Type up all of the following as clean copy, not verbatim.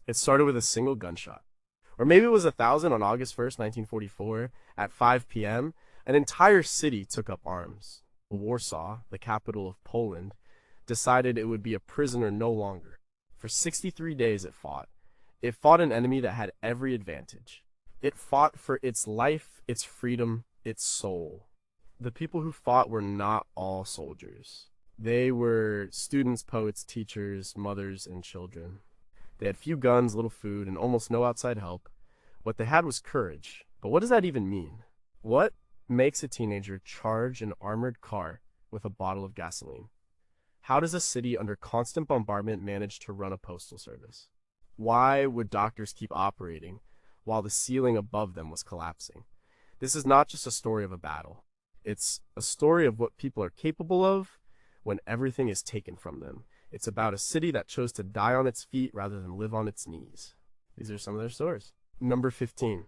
It started with a single gunshot. Or maybe it was 1,000 on August 1st, 1944, at 5 p.m. An entire city took up arms. Warsaw, the capital of Poland, decided it would be a prisoner no longer. For 63 days it fought. It fought an enemy that had every advantage. It fought for its life, its freedom, its soul. The people who fought were not all soldiers. They were students, poets, teachers, mothers, and children. They had few guns, little food, and almost no outside help. What they had was courage. But what does that even mean? What makes a teenager charge an armored car with a bottle of gasoline? How does a city under constant bombardment manage to run a postal service? Why would doctors keep operating while the ceiling above them was collapsing? This is not just a story of a battle. It's a story of what people are capable of when everything is taken from them. It's about a city that chose to die on its feet rather than live on its knees. These are some of their stories. Number 15.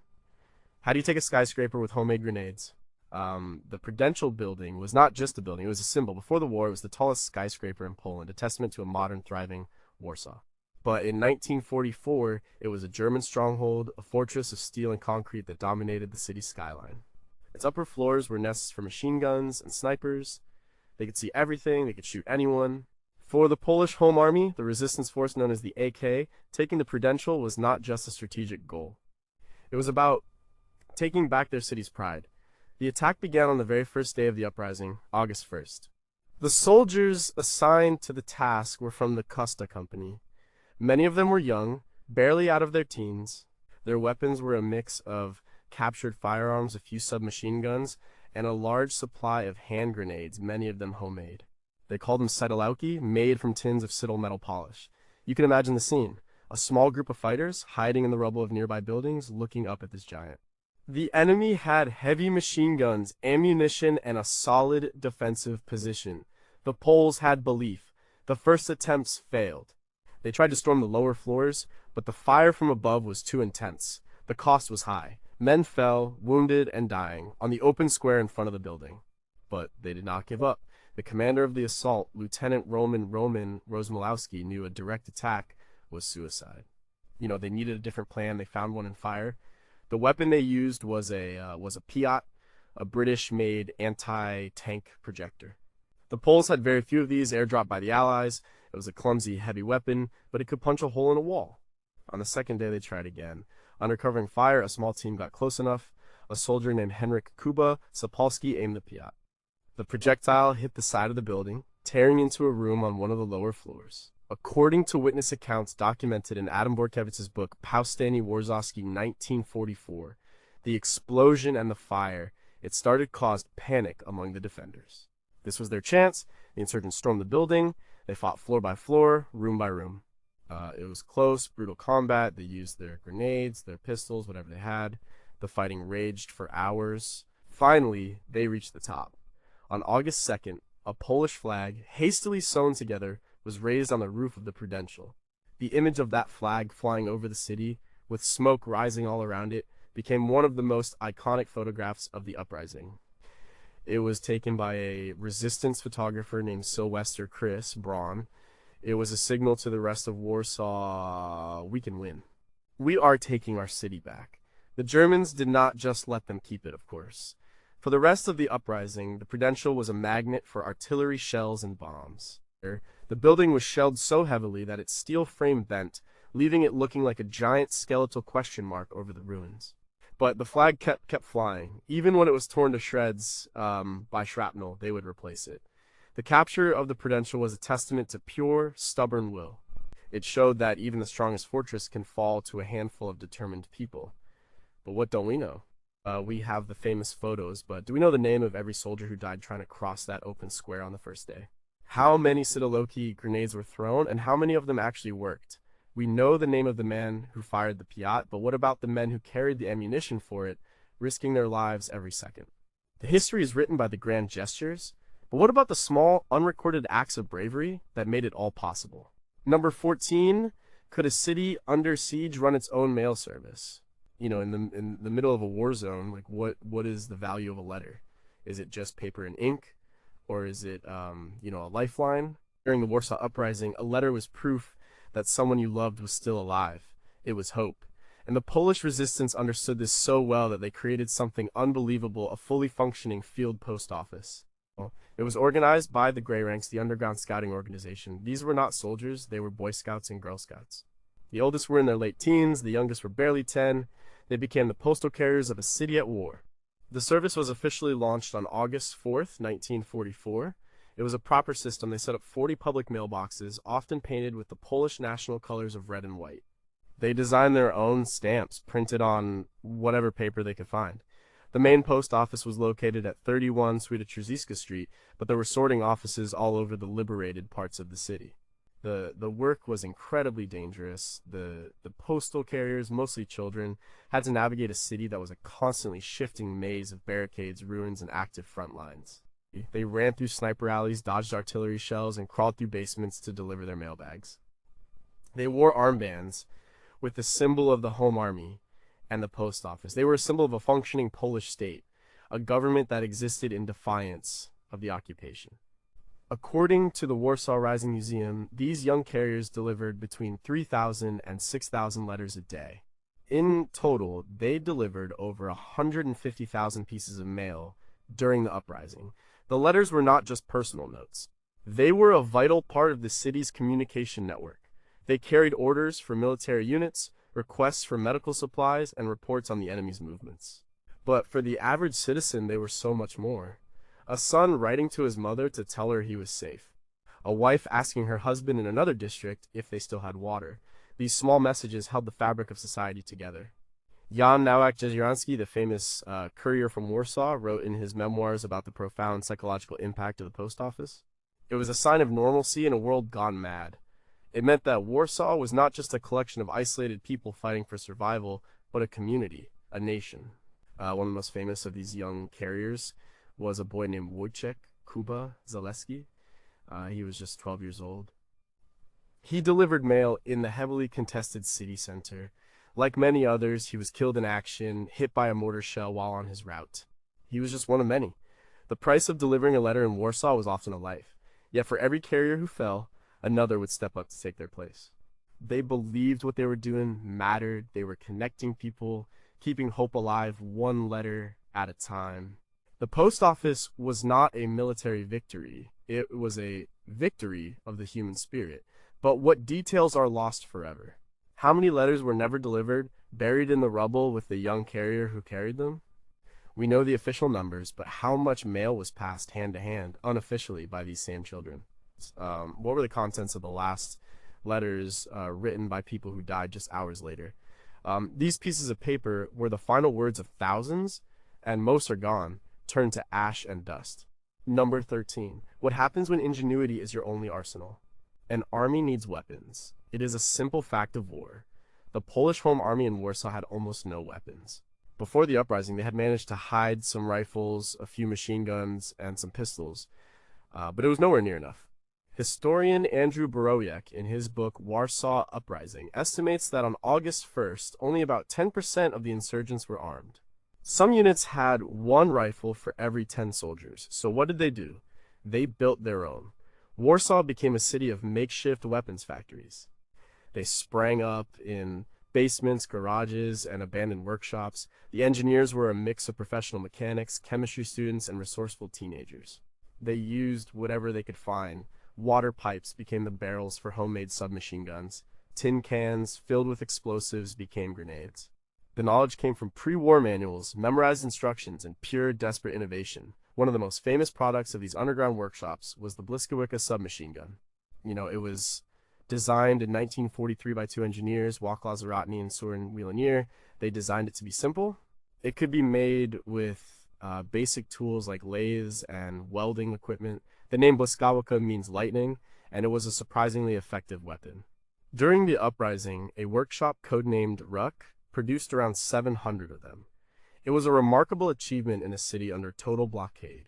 How do you take a skyscraper with homemade grenades? The Prudential building was not just a building, it was a symbol. Before the war, it was the tallest skyscraper in Poland, a testament to a modern, thriving Warsaw. But in 1944, it was a German stronghold, a fortress of steel and concrete that dominated the city's skyline. Its upper floors were nests for machine guns and snipers. They could see everything, they could shoot anyone. For the Polish Home Army, the resistance force known as the AK, taking the Prudential was not just a strategic goal. It was about taking back their city's pride. The attack began on the very first day of the uprising, August 1st. The soldiers assigned to the task were from the Costa Company. Many of them were young, barely out of their teens. Their weapons were a mix of captured firearms, a few submachine guns, and a large supply of hand grenades, many of them homemade. They called them Cytolauki, made from tins of Cittal metal polish. You can imagine the scene. A small group of fighters, hiding in the rubble of nearby buildings, looking up at this giant. The enemy had heavy machine guns, ammunition, and a solid defensive position. The Poles had belief. The first attempts failed. They tried to storm the lower floors, but the fire from above was too intense. The cost was high. Men fell, wounded and dying, on the open square in front of the building. But they did not give up. The commander of the assault, Lieutenant Roman Rozmalowski, knew a direct attack was suicide. They needed a different plan. They found one in fire. The weapon they used was a Piat, a British-made anti-tank projector. The Poles had very few of these airdropped by the Allies. It was a clumsy, heavy weapon, but it could punch a hole in a wall. On the second day, they tried again. Under covering fire, a small team got close enough. A soldier named Henryk Kuba Sapolsky aimed the Piat. The projectile hit the side of the building, tearing into a room on one of the lower floors. According to witness accounts documented in Adam Borkewicz's book, Powstanie Warsawskie 1944, the explosion and the fire it started caused panic among the defenders. This was their chance. The insurgents stormed the building. They fought floor by floor, room by room. It was close, brutal combat. They used their grenades, their pistols, whatever they had. The fighting raged for hours. Finally, they reached the top. On August 2nd, a Polish flag, hastily sewn together, was raised on the roof of the Prudential. The image of that flag flying over the city, with smoke rising all around it, became one of the most iconic photographs of the uprising. It was taken by a resistance photographer named Sylwester Chris Braun. It was a signal to the rest of Warsaw, we can win. We are taking our city back. The Germans did not just let them keep it, of course. For the rest of the uprising, the Prudential was a magnet for artillery shells and bombs. The building was shelled so heavily that its steel frame bent, leaving it looking like a giant skeletal question mark over the ruins. But the flag kept flying. Even when it was torn to shreds by shrapnel, they would replace it. The capture of the Prudential was a testament to pure, stubborn will. It showed that even the strongest fortress can fall to a handful of determined people. But what don't we know? We have the famous photos, but do we know the name of every soldier who died trying to cross that open square on the first day? How many Cytoloki grenades were thrown, and how many of them actually worked? We know the name of the man who fired the Piat, but what about the men who carried the ammunition for it, risking their lives every second? The history is written by the grand gestures, but what about the small, unrecorded acts of bravery that made it all possible? Number 14, could a city under siege run its own mail service? In the middle of a war zone, like what is the value of a letter? Is it just paper and ink? Or is it, a lifeline? During the Warsaw Uprising, a letter was proof that someone you loved was still alive. It was hope. And the Polish resistance understood this so well that they created something unbelievable, a fully functioning field post office. It was organized by the Grey Ranks, the underground scouting organization. These were not soldiers, they were Boy Scouts and Girl Scouts. The oldest were in their late teens, the youngest were barely 10. They became the postal carriers of a city at war. The service was officially launched on August 4th, 1944. It was a proper system. They set up 40 public mailboxes, often painted with the Polish national colors of red and white. They designed their own stamps, printed on whatever paper they could find. The main post office was located at 31 Świętokrzyska Street, but there were sorting offices all over the liberated parts of the city. The work was incredibly dangerous. The postal carriers, mostly children, had to navigate a city that was a constantly shifting maze of barricades, ruins, and active front lines. They ran through sniper alleys, dodged artillery shells, and crawled through basements to deliver their mailbags. They wore armbands with the symbol of the Home Army and the post office. They were a symbol of a functioning Polish state, a government that existed in defiance of the occupation. According to the Warsaw Uprising Museum, these young carriers delivered between 3,000 and 6,000 letters a day. In total, they delivered over 150,000 pieces of mail during the uprising. The letters were not just personal notes. They were a vital part of the city's communication network. They carried orders for military units, requests for medical supplies, and reports on the enemy's movements. But for the average citizen, they were so much more. A son writing to his mother to tell her he was safe. A wife asking her husband in another district if they still had water. These small messages held the fabric of society together. Jan Nowak-Jeziorski, the famous courier from Warsaw, wrote in his memoirs about the profound psychological impact of the post office. It was a sign of normalcy in a world gone mad. It meant that Warsaw was not just a collection of isolated people fighting for survival, but a community, a nation. One of the most famous of these young carriers was a boy named Wojciech Kuba Zaleski. He was just 12 years old. He delivered mail in the heavily contested city center. Like many others, he was killed in action, hit by a mortar shell while on his route. He was just one of many. The price of delivering a letter in Warsaw was often a life. Yet for every carrier who fell, another would step up to take their place. They believed what they were doing mattered. They were connecting people, keeping hope alive one letter at a time. The post office was not a military victory. It was a victory of the human spirit. But what details are lost forever? How many letters were never delivered, buried in the rubble with the young carrier who carried them? We know the official numbers, but how much mail was passed hand to hand, unofficially, by these same children? What were the contents of the last letters written by people who died just hours later? These pieces of paper were the final words of thousands, and most are gone, turned to ash and dust. Number 13. What happens when ingenuity is your only arsenal? An army needs weapons. It is a simple fact of war. The Polish Home Army in Warsaw had almost no weapons. Before the uprising, they had managed to hide some rifles, a few machine guns, and some pistols, but it was nowhere near enough. Historian Andrew Borowiak, in his book Warsaw Uprising, estimates that on August 1st, only about 10% of the insurgents were armed. Some units had one rifle for every 10 soldiers, so what did they do? They built their own. Warsaw became a city of makeshift weapons factories. They sprang up in basements, garages, and abandoned workshops. The engineers were a mix of professional mechanics, chemistry students, and resourceful teenagers. They used whatever they could find. Water pipes became the barrels for homemade submachine guns. Tin cans filled with explosives became grenades. The knowledge came from pre-war manuals, memorized instructions, and pure, desperate innovation. One of the most famous products of these underground workshops was the Błyskawica submachine gun. It was designed in 1943 by two engineers, Wacław Zaratny and Soren Wielenier. They designed it to be simple. It could be made with basic tools like lathes and welding equipment. The name Błyskawica means lightning, and it was a surprisingly effective weapon. During the uprising, a workshop codenamed Ruck produced around 700 of them. It was a remarkable achievement in a city under total blockade.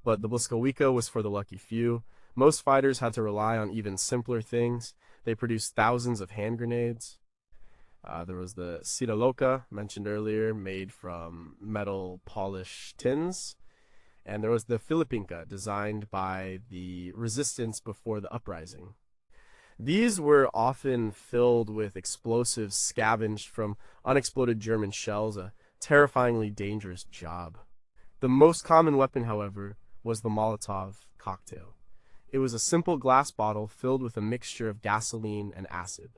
But the Błyskawica was for the lucky few. Most fighters had to rely on even simpler things. They produced thousands of hand grenades. There was the Sidaloka, mentioned earlier, made from metal polished tins. And there was the Filipinka, designed by the resistance before the uprising. These were often filled with explosives scavenged from unexploded German shells, a terrifyingly dangerous job. The most common weapon, however, was the Molotov cocktail. It was a simple glass bottle filled with a mixture of gasoline and acid.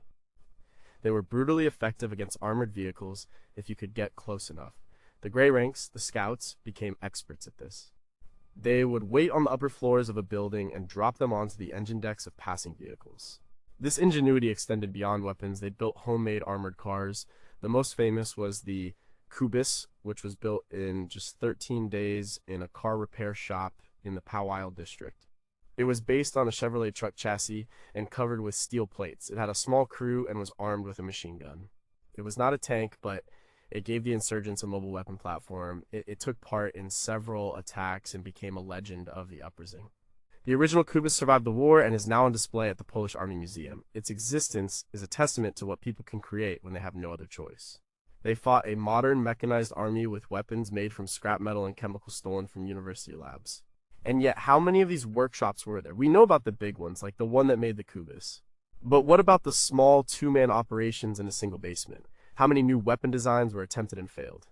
They were brutally effective against armored vehicles if you could get close enough. The Grey Ranks, the Scouts, became experts at this. They would wait on the upper floors of a building and drop them onto the engine decks of passing vehicles. This ingenuity extended beyond weapons. They built homemade armored cars. The most famous was the Kubis, which was built in just 13 days in a car repair shop in the Powyle district. It was based on a Chevrolet truck chassis and covered with steel plates. It had a small crew and was armed with a machine gun. It was not a tank, but it gave the insurgents a mobile weapon platform. It took part in several attacks and became a legend of the Uprising. The original Kubis survived the war and is now on display at the Polish Army Museum. Its existence is a testament to what people can create when they have no other choice. They fought a modern mechanized army with weapons made from scrap metal and chemicals stolen from university labs. And yet, how many of these workshops were there? We know about the big ones, like the one that made the Kubis. But what about the small two-man operations in a single basement? How many new weapon designs were attempted and failed?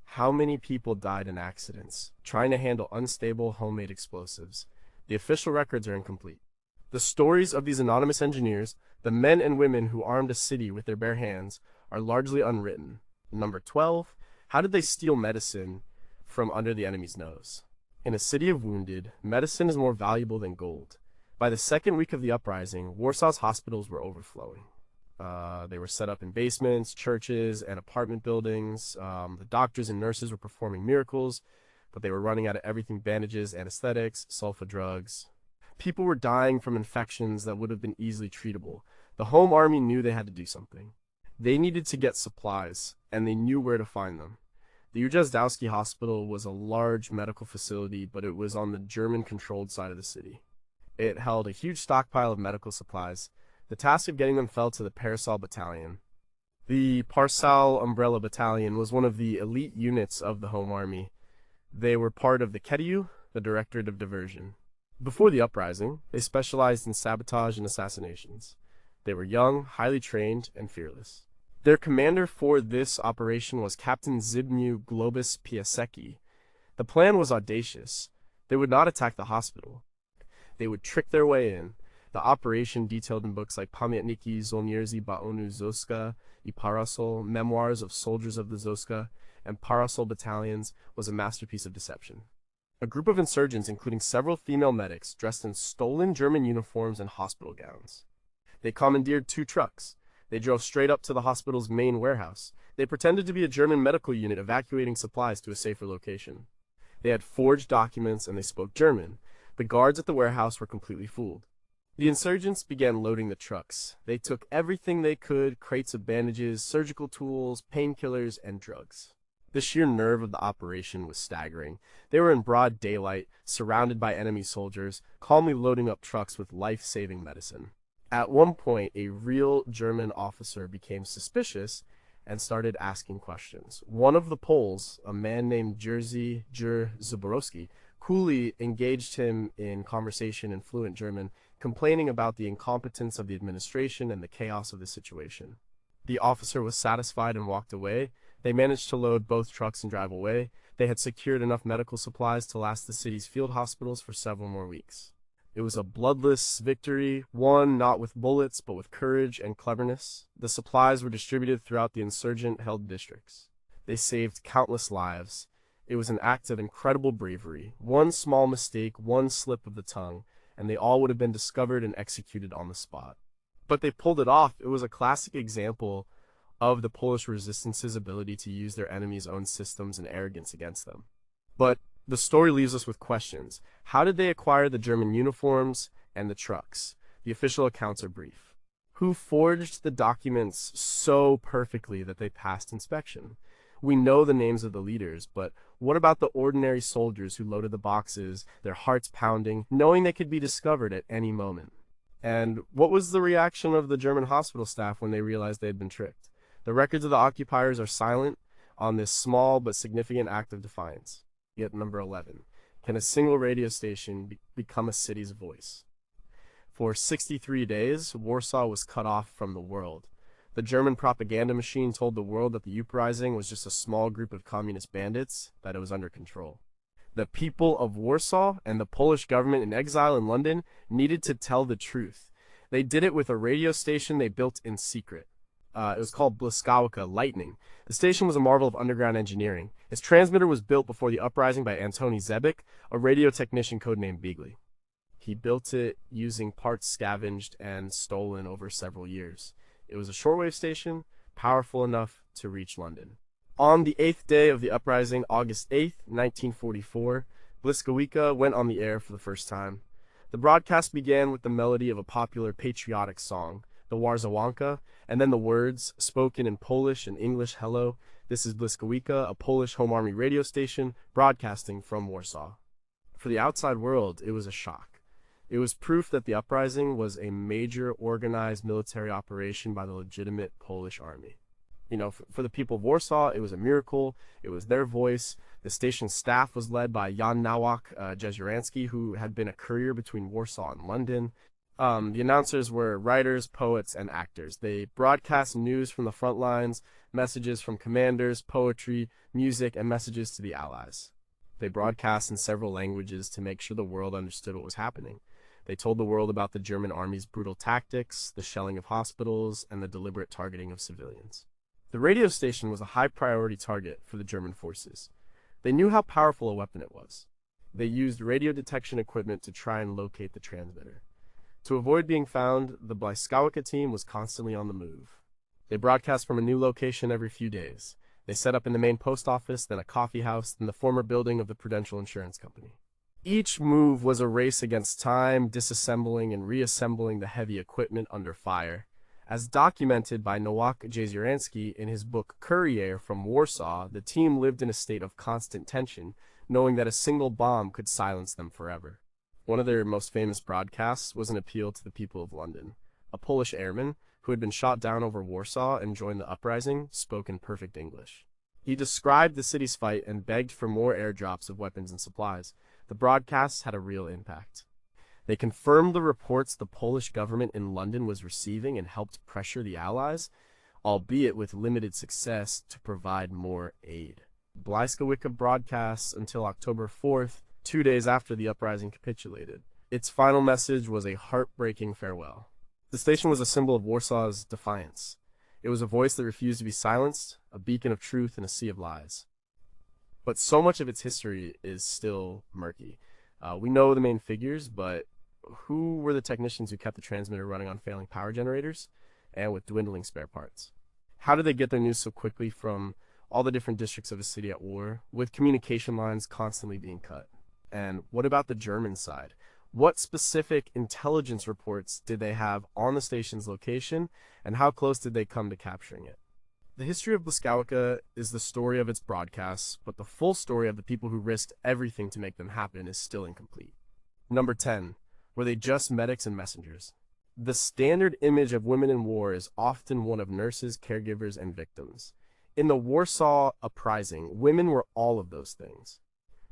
How many people died in accidents, trying to handle unstable homemade explosives? The official records are incomplete. The stories of these anonymous engineers, the men and women who armed a city with their bare hands, are largely unwritten. Number 12, how did they steal medicine from under the enemy's nose? In a city of wounded, medicine is more valuable than gold. By the second week of the uprising, Warsaw's hospitals were overflowing. They were set up in basements, churches, and apartment buildings. The doctors and nurses were performing miracles, but they were running out of everything: bandages, anesthetics, sulfa drugs. People were dying from infections that would have been easily treatable. The Home Army knew they had to do something. They needed to get supplies, and they knew where to find them. The Ujazdowski Hospital was a large medical facility, but it was on the German-controlled side of the city. It held a huge stockpile of medical supplies. The task of getting them fell to the Parasol Battalion. The Parsal Umbrella Battalion was one of the elite units of the Home Army. They were part of the Kediu, the Directorate of Diversion. Before the uprising, they specialized in sabotage and assassinations. They were young, highly trained, and fearless. Their commander for this operation was Captain Zbigniew Globus Piasecki. The plan was audacious. They would not attack the hospital. They would trick their way in. The operation, detailed in books like Pamiętniki Żołnierzy Baonu Zoska I Parasol, Memoirs of Soldiers of the Zoska, and Parasol Battalions, was a masterpiece of deception. A group of insurgents, including several female medics, dressed in stolen German uniforms and hospital gowns. They commandeered 2 trucks. They drove straight up to the hospital's main warehouse. They pretended to be a German medical unit evacuating supplies to a safer location. They had forged documents and they spoke German. The guards at the warehouse were completely fooled. The insurgents began loading the trucks. They took everything they could: crates of bandages, surgical tools, painkillers, and drugs. The sheer nerve of the operation was staggering. They were in broad daylight, surrounded by enemy soldiers, calmly loading up trucks with life-saving medicine. At one point, a real German officer became suspicious and started asking questions. One of the Poles, a man named Jerzy Zaborowski, coolly engaged him in conversation in fluent German, complaining about the incompetence of the administration and the chaos of the situation. The officer was satisfied and walked away. They managed to load both trucks and drive away. They had secured enough medical supplies to last the city's field hospitals for several more weeks. It was a bloodless victory, won not with bullets, but with courage and cleverness. The supplies were distributed throughout the insurgent-held districts. They saved countless lives. It was an act of incredible bravery. One small mistake, one slip of the tongue, and they all would have been discovered and executed on the spot. But they pulled it off. It was a classic example of the Polish resistance's ability to use their enemy's own systems and arrogance against them. But the story leaves us with questions. How did they acquire the German uniforms and the trucks? The official accounts are brief. Who forged the documents so perfectly that they passed inspection? We know the names of the leaders, but what about the ordinary soldiers who loaded the boxes, their hearts pounding, knowing they could be discovered at any moment? And what was the reaction of the German hospital staff when they realized they had been tricked? The records of the occupiers are silent on this small but significant act of defiance. Yet number 11, can a single radio station become a city's voice? For 63 days, Warsaw was cut off from the world. The German propaganda machine told the world that the uprising was just a small group of communist bandits, that it was under control. The people of Warsaw and the Polish government in exile in London needed to tell the truth. They did it with a radio station they built in secret. It was called Błyskawica Lightning. The station was a marvel of underground engineering. Its transmitter was built before the uprising by Antoni Zebik, a radio technician codenamed Beagley. He built it using parts scavenged and stolen over several years. It was a shortwave station, powerful enough to reach London. On the 8th day of the uprising, August 8th, 1944, Błyskawica went on the air for the first time. The broadcast began with the melody of a popular patriotic song, the Warsaw, and then the words, spoken in Polish and English, "Hello, this is Błyskawica, a Polish Home Army radio station, broadcasting from Warsaw." For the outside world, it was a shock. It was proof that the uprising was a major organized military operation by the legitimate Polish army. For the people of Warsaw, it was a miracle. It was their voice. The station's staff was led by Jan Nowak Jeziorski, who had been a courier between Warsaw and London. The announcers were writers, poets, and actors. They broadcast news from the front lines, messages from commanders, poetry, music, and messages to the Allies. They broadcast in several languages to make sure the world understood what was happening. They told the world about the German army's brutal tactics, the shelling of hospitals, and the deliberate targeting of civilians. The radio station was a high-priority target for the German forces. They knew how powerful a weapon it was. They used radio detection equipment to try and locate the transmitter. To avoid being found, the Błyskawica team was constantly on the move. They broadcast from a new location every few days. They set up in the main post office, then a coffee house, then the former building of the Prudential Insurance Company. Each move was a race against time, disassembling and reassembling the heavy equipment under fire. As documented by Nowak Jeziorski in his book Courier from Warsaw, the team lived in a state of constant tension, knowing that a single bomb could silence them forever. One of their most famous broadcasts was an appeal to the people of London. A Polish airman, who had been shot down over Warsaw and joined the uprising, spoke in perfect English. He described the city's fight and begged for more airdrops of weapons and supplies. The broadcasts had a real impact. They confirmed the reports the Polish government in London was receiving and helped pressure the Allies, albeit with limited success, to provide more aid. Błyskawica broadcasts until October 4th, 2 days after the uprising capitulated. Its final message was a heartbreaking farewell. The station was a symbol of Warsaw's defiance. It was a voice that refused to be silenced, a beacon of truth in a sea of lies. But so much of its history is still murky. We know the main figures, but who were the technicians who kept the transmitter running on failing power generators and with dwindling spare parts? How did they get their news so quickly from all the different districts of a city at war, with communication lines constantly being cut? And what about the German side? What specific intelligence reports did they have on the station's location, and how close did they come to capturing it? The history of Błyskawica is the story of its broadcasts, but the full story of the people who risked everything to make them happen is still incomplete. Number 10. Were they just medics and messengers? The standard image of women in war is often one of nurses, caregivers, and victims. In the Warsaw Uprising, women were all of those things.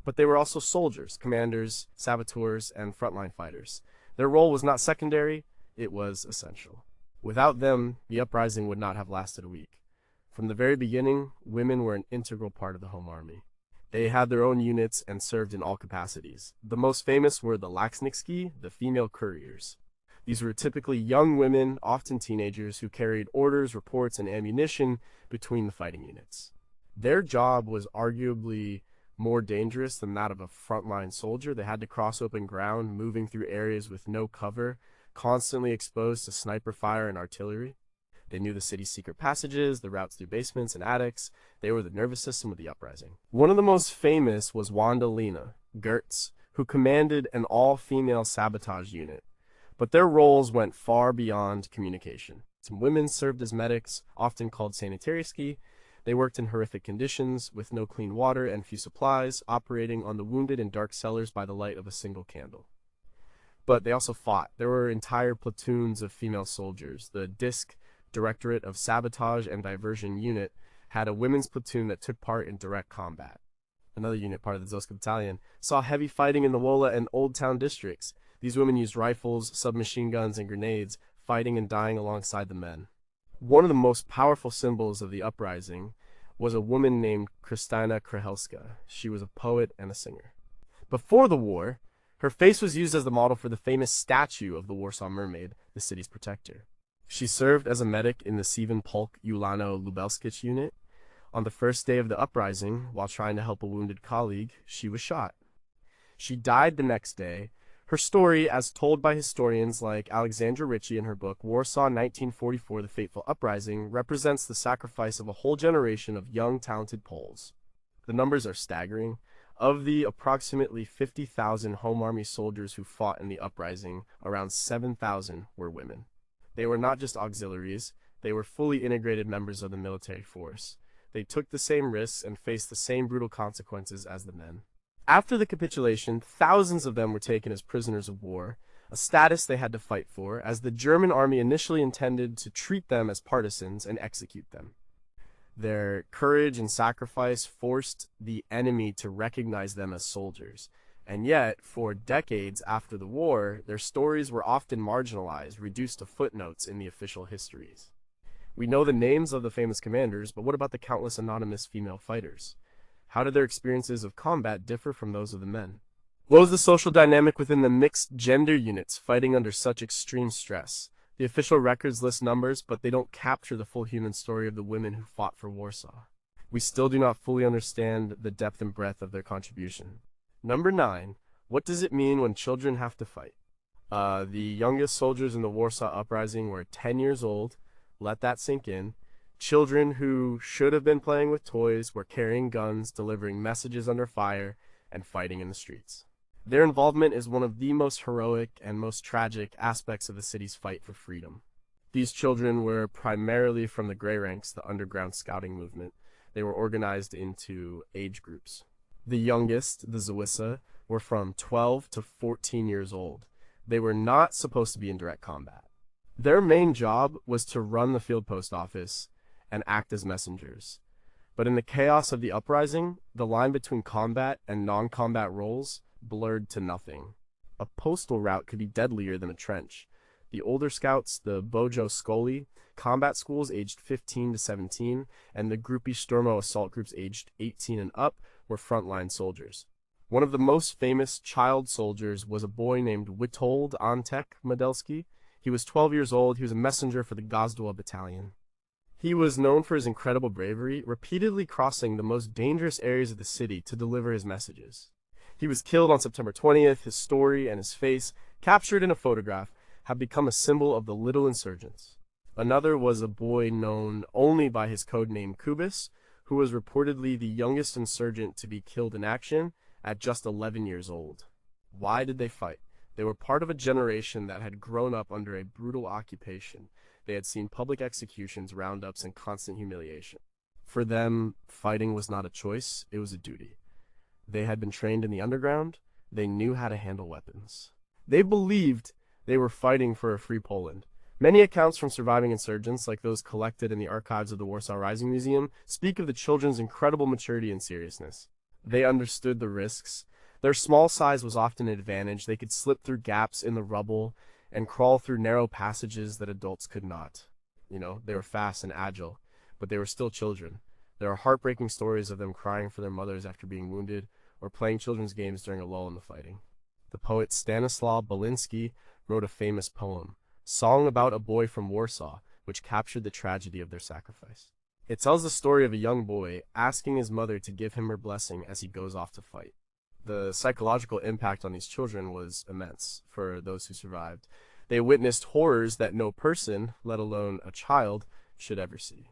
But they were also soldiers, commanders, saboteurs, and frontline fighters. Their role was not secondary, it was essential. Without them, the uprising would not have lasted a week. From the very beginning, women were an integral part of the Home Army. They had their own units and served in all capacities. The most famous were the Laksniki, the female couriers. These were typically young women, often teenagers, who carried orders, reports, and ammunition between the fighting units. Their job was arguably more dangerous than that of a frontline soldier. They had to cross open ground, moving through areas with no cover, constantly exposed to sniper fire and artillery. They knew the city's secret passages, the routes through basements and attics. They were the nervous system of the uprising. One of the most famous was Wanda Lena Gertz, who commanded an all-female sabotage unit. But their roles went far beyond communication. Some women served as medics, often called sanitariski. They worked in horrific conditions, with no clean water and few supplies, operating on the wounded in dark cellars by the light of a single candle. But they also fought. There were entire platoons of female soldiers. The DISC, Directorate of Sabotage and Diversion Unit, had a women's platoon that took part in direct combat. Another unit, part of the Zoska Battalion, saw heavy fighting in the Wola and Old Town districts. These women used rifles, submachine guns, and grenades, fighting and dying alongside the men. One of the most powerful symbols of the uprising was a woman named Krystyna Kryhelska. She was a poet and a singer. Before the war, her face was used as the model for the famous statue of the Warsaw Mermaid, the city's protector. She served as a medic in the Sivan Polk Ulano-Lubelskich unit. On the first day of the uprising, while trying to help a wounded colleague, she was shot. She died the next day. Her story, as told by historians like Alexandra Ritchie in her book Warsaw 1944: The Fateful Uprising, represents the sacrifice of a whole generation of young, talented Poles. The numbers are staggering. Of the approximately 50,000 Home Army soldiers who fought in the uprising, around 7,000 were women. They were not just auxiliaries, they were fully integrated members of the military force. They took the same risks and faced the same brutal consequences as the men. After the capitulation, thousands of them were taken as prisoners of war, a status they had to fight for, as the German army initially intended to treat them as partisans and execute them. Their courage and sacrifice forced the enemy to recognize them as soldiers, and yet, for decades after the war, their stories were often marginalized, reduced to footnotes in the official histories. We know the names of the famous commanders, but what about the countless anonymous female fighters? How did their experiences of combat differ from those of the men? What was the social dynamic within the mixed gender units fighting under such extreme stress? The official records list numbers, but they don't capture the full human story of the women who fought for Warsaw. We still do not fully understand the depth and breadth of their contribution. Number 9. What does it mean when children have to fight? The youngest soldiers in the Warsaw Uprising were 10 years old. Let that sink in. Children who should have been playing with toys were carrying guns, delivering messages under fire, and fighting in the streets. Their involvement is one of the most heroic and most tragic aspects of the city's fight for freedom. These children were primarily from the Grey Ranks, the underground scouting movement. They were organized into age groups. The youngest, the WWII, were from 12 to 14 years old. They were not supposed to be in direct combat. Their main job was to run the field post office and act as messengers. But in the chaos of the uprising, the line between combat and non-combat roles blurred to nothing. A postal route could be deadlier than a trench. The older scouts, the Bojo Skoli, combat schools aged 15 to 17, and the Grupy Stormo assault groups aged 18 and up were frontline soldiers. One of the most famous child soldiers was a boy named Witold Antek Modelski. He was 12 years old. He was a messenger for the Gazdowa battalion. He was known for his incredible bravery, repeatedly crossing the most dangerous areas of the city to deliver his messages. He was killed on September 20th. His story and his face, captured in a photograph, have become a symbol of the little insurgents. Another was a boy known only by his code name Kubis, who was reportedly the youngest insurgent to be killed in action at just 11 years old. Why did they fight? They were part of a generation that had grown up under a brutal occupation. They had seen public executions, roundups, and constant humiliation. For them, fighting was not a choice, it was a duty. They had been trained in the underground. They knew how to handle weapons. They believed they were fighting for a free Poland. Many accounts from surviving insurgents, like those collected in the archives of the Warsaw Uprising Museum, speak of the children's incredible maturity and seriousness. They understood the risks. Their small size was often an advantage. They could slip through gaps in the rubble and crawl through narrow passages that adults could not. They were fast and agile, but they were still children. There are heartbreaking stories of them crying for their mothers after being wounded, or playing children's games during a lull in the fighting. The poet Stanislaw Belinsky wrote a famous poem, Song About a Boy from Warsaw, which captured the tragedy of their sacrifice. It tells the story of a young boy asking his mother to give him her blessing as he goes off to fight. The psychological impact on these children was immense for those who survived. They witnessed horrors that no person, let alone a child, should ever see.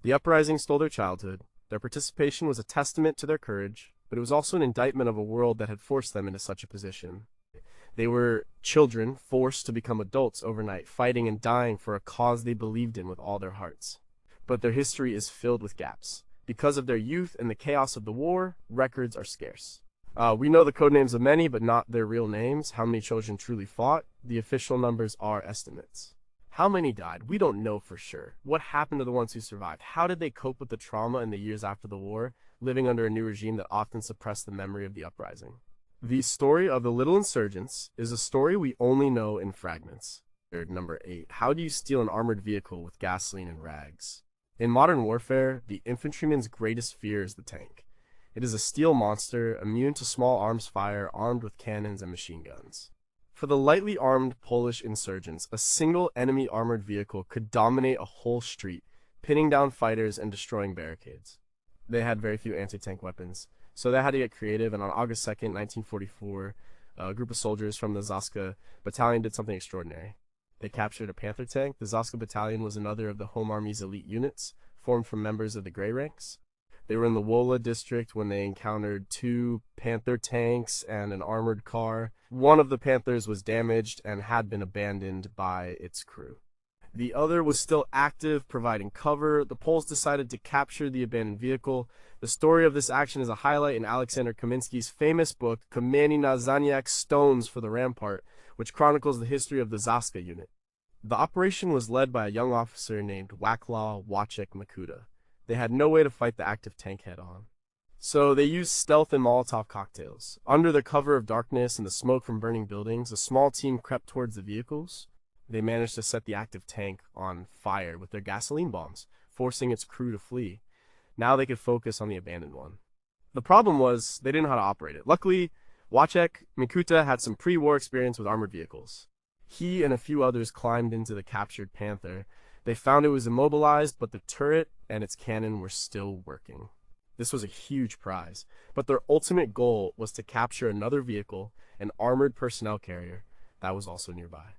The uprising stole their childhood. Their participation was a testament to their courage, but it was also an indictment of a world that had forced them into such a position. They were children forced to become adults overnight, fighting and dying for a cause they believed in with all their hearts. But their history is filled with gaps. Because of their youth and the chaos of the war, records are scarce. We know the codenames of many, but not their real names. How many children truly fought? The official numbers are estimates. How many died? We don't know for sure. What happened to the ones who survived? How did they cope with the trauma in the years after the war, living under a new regime that often suppressed the memory of the uprising? The story of the little insurgents is a story we only know in fragments. Number 8. How do you steal an armored vehicle with gasoline and rags? In modern warfare, the infantryman's greatest fear is the tank. It is a steel monster, immune to small arms fire, armed with cannons and machine guns. For the lightly armed Polish insurgents, a single enemy armored vehicle could dominate a whole street, pinning down fighters and destroying barricades. They had very few anti-tank weapons, so they had to get creative, and on August 2nd, 1944, a group of soldiers from the Zaska battalion did something extraordinary. They captured a Panther tank. The Zaska battalion was another of the Home Army's elite units, formed from members of the Grey Ranks. They were in the Wola district when they encountered 2 Panther tanks and an armored car. One of the Panthers was damaged and had been abandoned by its crew. The other was still active, providing cover. The Poles decided to capture the abandoned vehicle. The story of this action is a highlight in Alexander Kaminsky's famous book, Kamieni na Zaniak, Stones for the Rampart, which chronicles the history of the Zaska unit. The operation was led by a young officer named Wacław Wacek Makuta. They had no way to fight the active tank head-on. So they used stealth and Molotov cocktails. Under the cover of darkness and the smoke from burning buildings, a small team crept towards the vehicles. They managed to set the active tank on fire with their gasoline bombs, forcing its crew to flee. Now they could focus on the abandoned one. The problem was they didn't know how to operate it. Luckily, Wacek Makuta had some pre-war experience with armored vehicles. He and a few others climbed into the captured Panther. They found it was immobilized, but the turret and its cannon were still working. This was a huge prize, but their ultimate goal was to capture another vehicle, an armored personnel carrier, that was also nearby.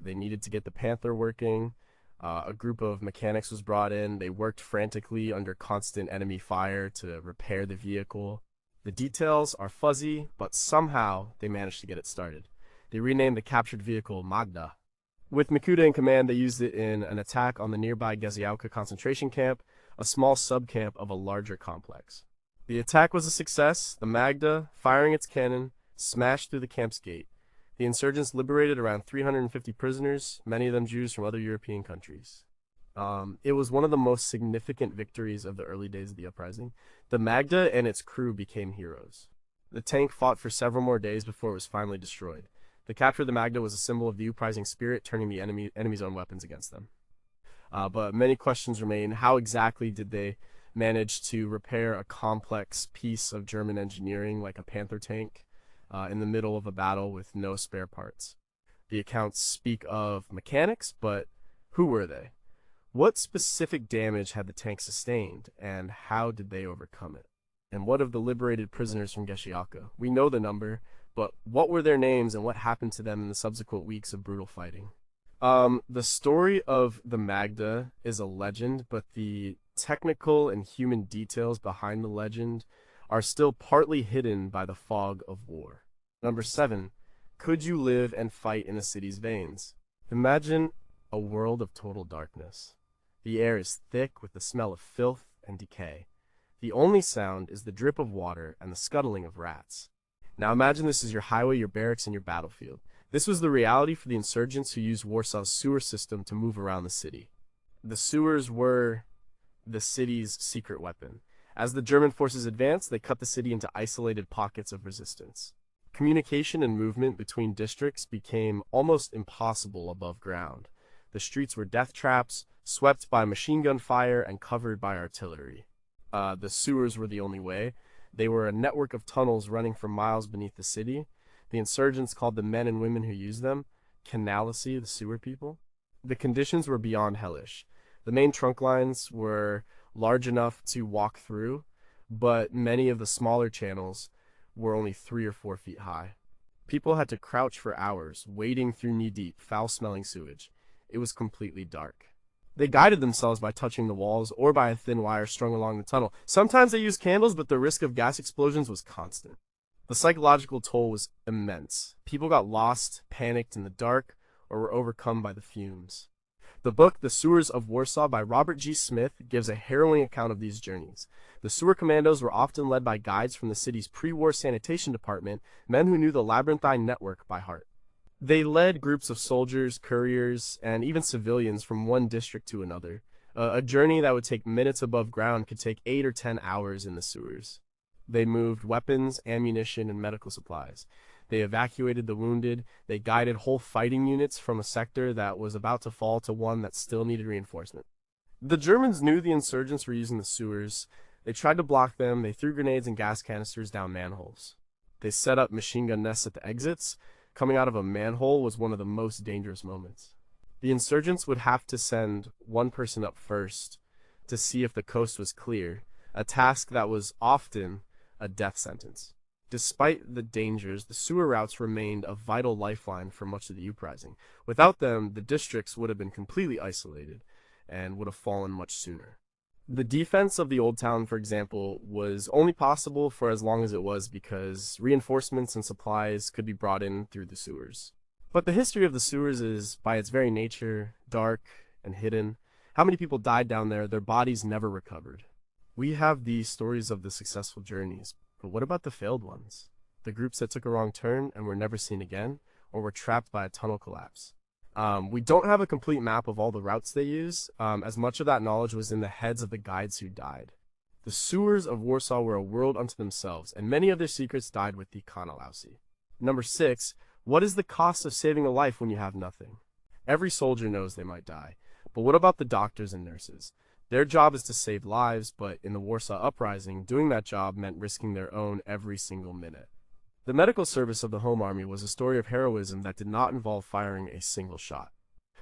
They needed to get the Panther working. A group of mechanics was brought in. They worked frantically under constant enemy fire to repair the vehicle. The details are fuzzy, but somehow they managed to get it started. They renamed the captured vehicle Magda. With Makuta in command, they used it in an attack on the nearby Geziałka concentration camp, a small subcamp of a larger complex. The attack was a success. The Magda, firing its cannon, smashed through the camp's gate. The insurgents liberated around 350 prisoners, many of them Jews from other European countries. It was one of the most significant victories of the early days of the uprising. The Magda and its crew became heroes. The tank fought for several more days before it was finally destroyed. The capture of the Magda was a symbol of the uprising spirit, turning the enemy's own weapons against them. But many questions remain. How exactly did they manage to repair a complex piece of German engineering like a Panther tank in the middle of a battle with no spare parts? The accounts speak of mechanics, but who were they? What specific damage had the tank sustained, and how did they overcome it? And what of the liberated prisoners from Geziałka? We know the number, but what were their names and what happened to them in the subsequent weeks of brutal fighting? The story of the Magda is a legend, but the technical and human details behind the legend are still partly hidden by the fog of war. Number 7. Could you live and fight in a city's veins? Imagine a world of total darkness. The air is thick with the smell of filth and decay. The only sound is the drip of water and the scuttling of rats. Now imagine this is your highway, your barracks, and your battlefield. This was the reality for the insurgents who used Warsaw's sewer system to move around the city. The sewers were the city's secret weapon. As the German forces advanced, they cut the city into isolated pockets of resistance. Communication and movement between districts became almost impossible above ground. The streets were death traps, swept by machine gun fire and covered by artillery. The sewers were the only way. They were a network of tunnels running for miles beneath the city. The insurgents called the men and women who used them Kanalicy, the sewer people. The conditions were beyond hellish. The main trunk lines were large enough to walk through, but many of the smaller channels were only 3 or 4 feet high. People had to crouch for hours, wading through knee-deep, foul-smelling sewage. It was completely dark. They guided themselves by touching the walls or by a thin wire strung along the tunnel. Sometimes they used candles, but the risk of gas explosions was constant. The psychological toll was immense. People got lost, panicked in the dark, or were overcome by the fumes. The book, The Sewers of Warsaw by Robert G. Smith, gives a harrowing account of these journeys. The sewer commandos were often led by guides from the city's pre-war sanitation department, men who knew the labyrinthine network by heart. They led groups of soldiers, couriers, and even civilians from one district to another. A journey that would take minutes above ground could take 8 or 10 hours in the sewers. They moved weapons, ammunition, and medical supplies. They evacuated the wounded. They guided whole fighting units from a sector that was about to fall to one that still needed reinforcement. The Germans knew the insurgents were using the sewers. They tried to block them. They threw grenades and gas canisters down manholes. They set up machine gun nests at the exits. Coming out of a manhole was one of the most dangerous moments. The insurgents would have to send one person up first to see if the coast was clear, a task that was often a death sentence. Despite the dangers, the sewer routes remained a vital lifeline for much of the uprising. Without them, the districts would have been completely isolated and would have fallen much sooner. The defense of the Old Town, for example, was only possible for as long as it was because reinforcements and supplies could be brought in through the sewers. But the history of the sewers is, by its very nature, dark and hidden. How many people died down there, their bodies never recovered? We have these stories of the successful journeys, but what about the failed ones? The groups that took a wrong turn and were never seen again, or were trapped by a tunnel collapse? We don't have a complete map of all the routes they used, as much of that knowledge was in the heads of the guides who died. The sewers of Warsaw were a world unto themselves, and many of their secrets died with the Kanalausi. Number 6, what is the cost of saving a life when you have nothing? Every soldier knows they might die, but what about the doctors and nurses? Their job is to save lives, but in the Warsaw Uprising, doing that job meant risking their own every single minute. The medical service of the Home Army was a story of heroism that did not involve firing a single shot.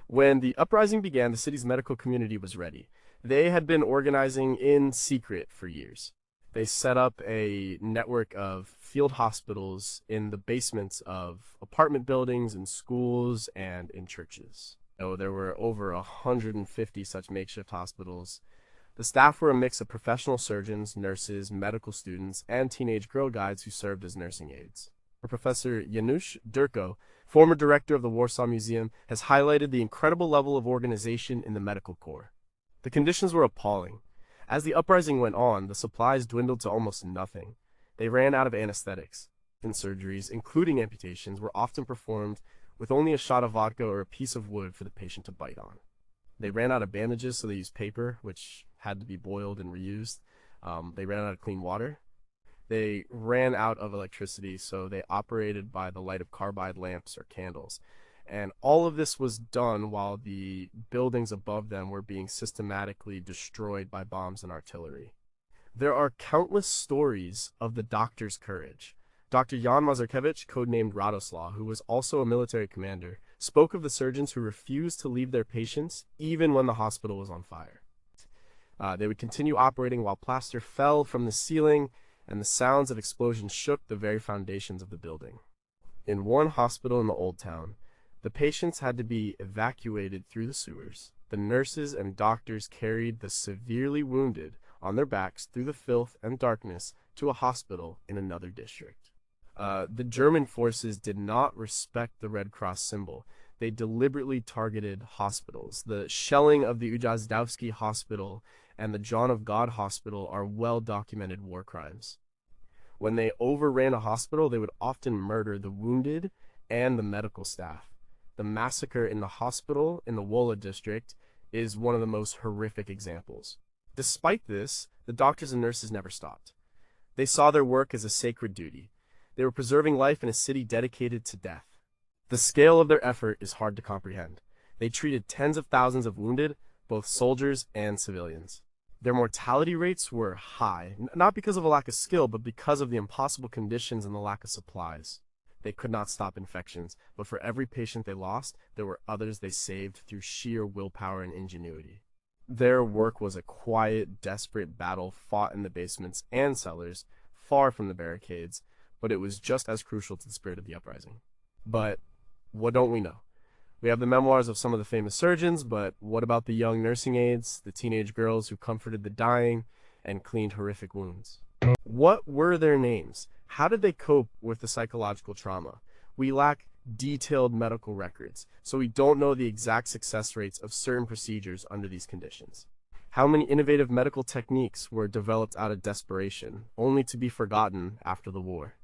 When the uprising began, the city's medical community was ready. They had been organizing in secret for years. They set up a network of field hospitals in the basements of apartment buildings, in schools, and in churches. So there were over 150 such makeshift hospitals. The staff were a mix of professional surgeons, nurses, medical students, and teenage girl guides who served as nursing aides. Professor Janusz Durko, former director of the Warsaw Museum, has highlighted the incredible level of organization in the medical corps. The conditions were appalling. As the uprising went on, the supplies dwindled to almost nothing. They ran out of anesthetics, and surgeries, including amputations, were often performed with only a shot of vodka or a piece of wood for the patient to bite on. They ran out of bandages, so they used paper, which had to be boiled and reused. They ran out of clean water. They ran out of electricity, so they operated by the light of carbide lamps or candles. And all of this was done while the buildings above them were being systematically destroyed by bombs and artillery. There are countless stories of the doctor's courage. Dr. Jan Mazurkiewicz, codenamed Radoslaw, who was also a military commander, spoke of the surgeons who refused to leave their patients even when the hospital was on fire. They would continue operating while plaster fell from the ceiling and the sounds of explosions shook the very foundations of the building. In one hospital in the Old Town, the patients had to be evacuated through the sewers. The nurses and doctors carried the severely wounded on their backs through the filth and darkness to a hospital in another district. The German forces did not respect the Red Cross symbol. They deliberately targeted hospitals. The shelling of the Ujazdowski Hospital and the John of God Hospital are well-documented war crimes. When they overran a hospital, they would often murder the wounded and the medical staff. The massacre in the hospital in the Wola district is one of the most horrific examples. Despite this, the doctors and nurses never stopped. They saw their work as a sacred duty. They were preserving life in a city dedicated to death. The scale of their effort is hard to comprehend. They treated tens of thousands of wounded, both soldiers and civilians. Their mortality rates were high, not because of a lack of skill, but because of the impossible conditions and the lack of supplies. They could not stop infections, but for every patient they lost, there were others they saved through sheer willpower and ingenuity. Their work was a quiet, desperate battle fought in the basements and cellars, far from the barricades, but it was just as crucial to the spirit of the uprising. But what don't we know? We have the memoirs of some of the famous surgeons, but what about the young nursing aides, the teenage girls who comforted the dying and cleaned horrific wounds? What were their names? How did they cope with the psychological trauma? We lack detailed medical records, so we don't know the exact success rates of certain procedures under these conditions. How many innovative medical techniques were developed out of desperation, only to be forgotten after the war?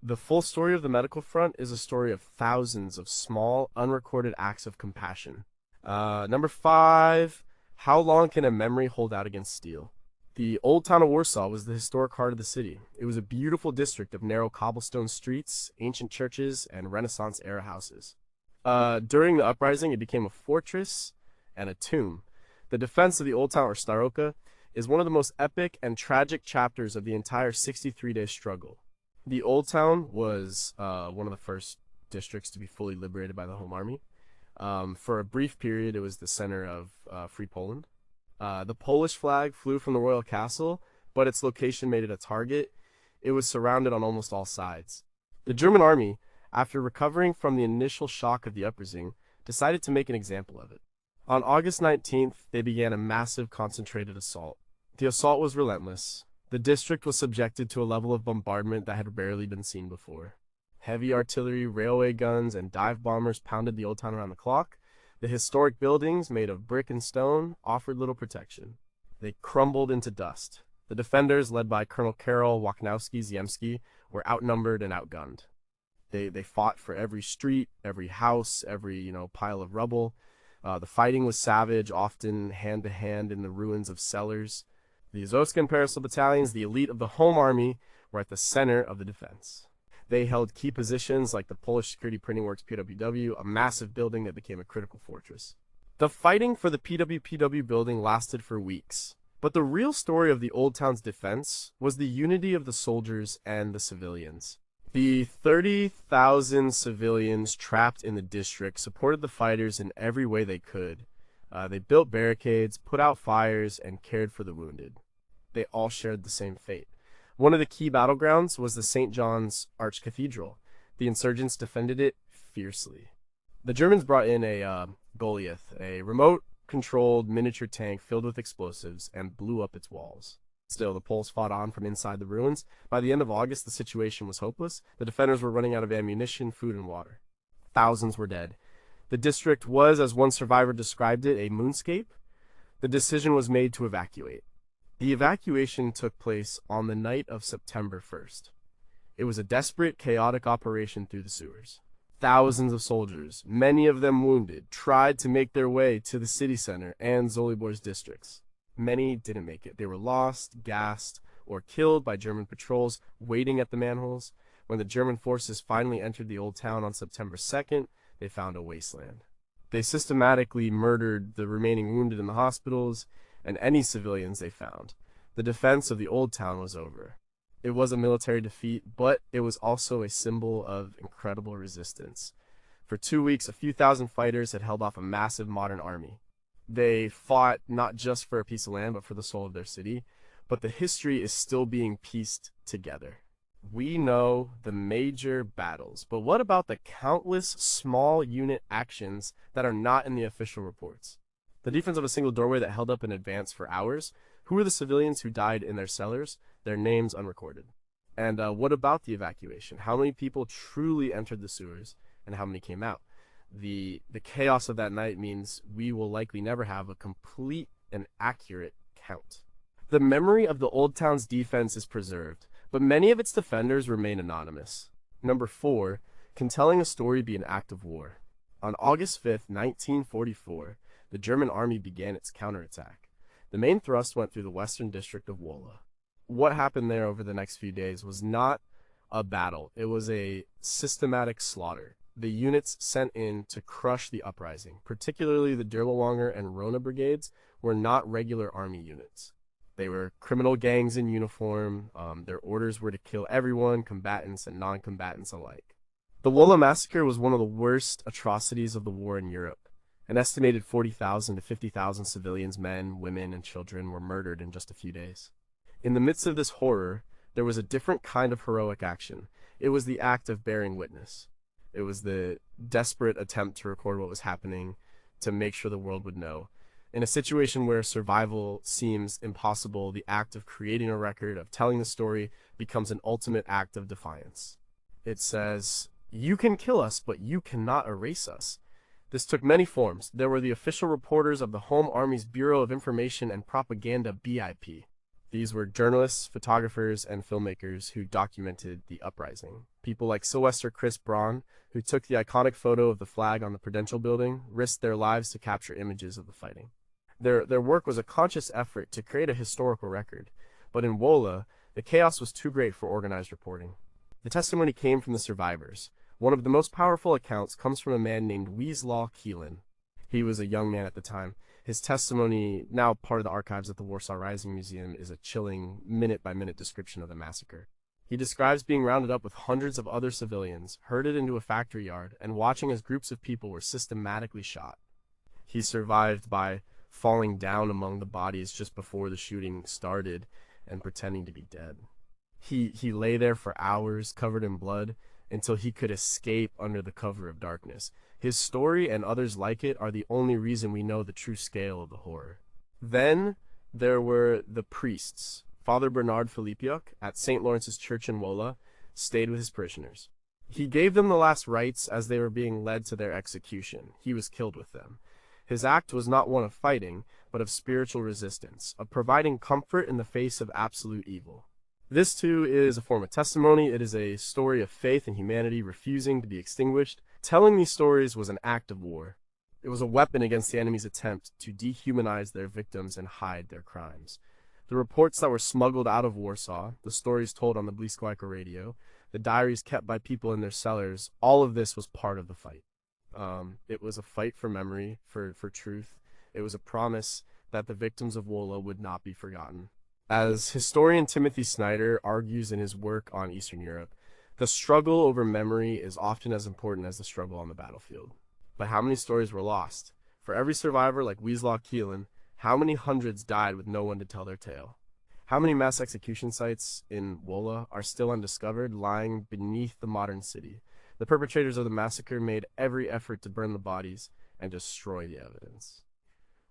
The full story of the medical front is a story of thousands of small, unrecorded acts of compassion. Number 5, how long can a memory hold out against steel? The old town of Warsaw was the historic heart of the city. It was a beautiful district of narrow cobblestone streets, ancient churches, and Renaissance-era houses. During the uprising, it became a fortress and a tomb. The defense of the old town, or Staroka, is one of the most epic and tragic chapters of the entire 63-day struggle. The old town was one of the first districts to be fully liberated by the Home Army. For a brief period, it was the center of Free Poland. The Polish flag flew from the royal castle, but its location made it a target. It was surrounded on almost all sides. The German army, after recovering from the initial shock of the uprising, decided to make an example of it. On August 19th, they began a massive concentrated assault. The assault was relentless. The district was subjected to a level of bombardment that had rarely been seen before. Heavy artillery, railway guns, and dive bombers pounded the old town around the clock. The historic buildings, made of brick and stone, offered little protection. They crumbled into dust. The defenders, led by Colonel Karol Wachnowski-Ziemski, were outnumbered and outgunned. They fought for every street, every house, every pile of rubble. The fighting was savage, often hand-to-hand in the ruins of cellars. The Azovsky and Peresel battalions, the elite of the Home Army, were at the center of the defense. They held key positions like the Polish Security Printing Works PWW, a massive building that became a critical fortress. The fighting for the PWPW building lasted for weeks, but the real story of the old town's defense was the unity of the soldiers and the civilians. The 30,000 civilians trapped in the district supported the fighters in every way they could. They built barricades, put out fires, and cared for the wounded. They all shared the same fate. One of the key battlegrounds was the St. John's Archcathedral. The insurgents defended it fiercely. The Germans brought in a Goliath, a remote-controlled miniature tank filled with explosives, and blew up its walls. Still, the Poles fought on from inside the ruins. By the end of August, the situation was hopeless. The defenders were running out of ammunition, food, and water. Thousands were dead. The district was, as one survivor described it, a moonscape. The decision was made to evacuate. The evacuation took place on the night of September 1st. It was a desperate, chaotic operation through the sewers. Thousands of soldiers, many of them wounded, tried to make their way to the city center and Zolibor's districts. Many didn't make it. They were lost, gassed, or killed by German patrols waiting at the manholes. When the German forces finally entered the old town on September 2nd, they found a wasteland. They systematically murdered the remaining wounded in the hospitals and any civilians they found. The defense of the old town was over. It was a military defeat, but it was also a symbol of incredible resistance. For 2 weeks, a few thousand fighters had held off a massive modern army. They fought not just for a piece of land, but for the soul of their city. But the history is still being pieced together. We know the major battles, but what about the countless small unit actions that are not in the official reports? The defense of a single doorway that held up in advance for hours? Who were the civilians who died in their cellars? Their names unrecorded. And what about the evacuation? How many people truly entered the sewers, and how many came out? The chaos of that night means we will likely never have a complete and accurate count. The memory of the old town's defense is preserved, but many of its defenders remain anonymous. Number 4, can telling a story be an act of war? On August 5th, 1944, the German army began its counterattack. The main thrust went through the western district of Wola. What happened there over the next few days was not a battle. It was a systematic slaughter. The units sent in to crush the uprising, particularly the Dirlewanger and Rona brigades, were not regular army units. They were criminal gangs in uniform. Their orders were to kill everyone, combatants and non-combatants alike. The Wola massacre was one of the worst atrocities of the war in Europe. An estimated 40,000 to 50,000 civilians, men, women, and children were murdered in just a few days. In the midst of this horror, there was a different kind of heroic action. It was the act of bearing witness. It was the desperate attempt to record what was happening, to make sure the world would know. In a situation where survival seems impossible, the act of creating a record, of telling the story, becomes an ultimate act of defiance. It says, "You can kill us, but you cannot erase us." This took many forms. There were the official reporters of the Home Army's Bureau of Information and Propaganda, BIP. These were journalists, photographers, and filmmakers who documented the uprising. People like Sylvester Chris Braun, who took the iconic photo of the flag on the Prudential Building, risked their lives to capture images of the fighting. Their work was a conscious effort to create a historical record, but in Wola, the chaos was too great for organized reporting. The testimony came from the survivors. One of the most powerful accounts comes from a man named Wieslaw Kielin. He was a young man at the time. His testimony, now part of the archives at the Warsaw Uprising Museum, is a chilling minute-by-minute description of the massacre. He describes being rounded up with hundreds of other civilians, herded into a factory yard, and watching as groups of people were systematically shot. He survived by falling down among the bodies just before the shooting started and pretending to be dead. He lay there for hours, covered in blood, until he could escape under the cover of darkness. His story and others like it are the only reason we know the true scale of the horror. Then there were the priests. Father Bernard Filipiuk at St. Lawrence's Church in Wola stayed with his parishioners. He gave them the last rites as they were being led to their execution. He was killed with them. His act was not one of fighting, but of spiritual resistance, of providing comfort in the face of absolute evil. This, too, is a form of testimony. It is a story of faith and humanity refusing to be extinguished. Telling these stories was an act of war. It was a weapon against the enemy's attempt to dehumanize their victims and hide their crimes. The reports that were smuggled out of Warsaw, the stories told on the WWII radio, the diaries kept by people in their cellars, all of this was part of the fight. It was a fight for memory, for truth. It was a promise that the victims of Wola would not be forgotten. As historian Timothy Snyder argues in his work on Eastern Europe, the struggle over memory is often as important as the struggle on the battlefield. But how many stories were lost? For every survivor like Wieslaw Kielin, how many hundreds died with no one to tell their tale? How many mass execution sites in Wola are still undiscovered, lying beneath the modern city? The perpetrators of the massacre made every effort to burn the bodies and destroy the evidence.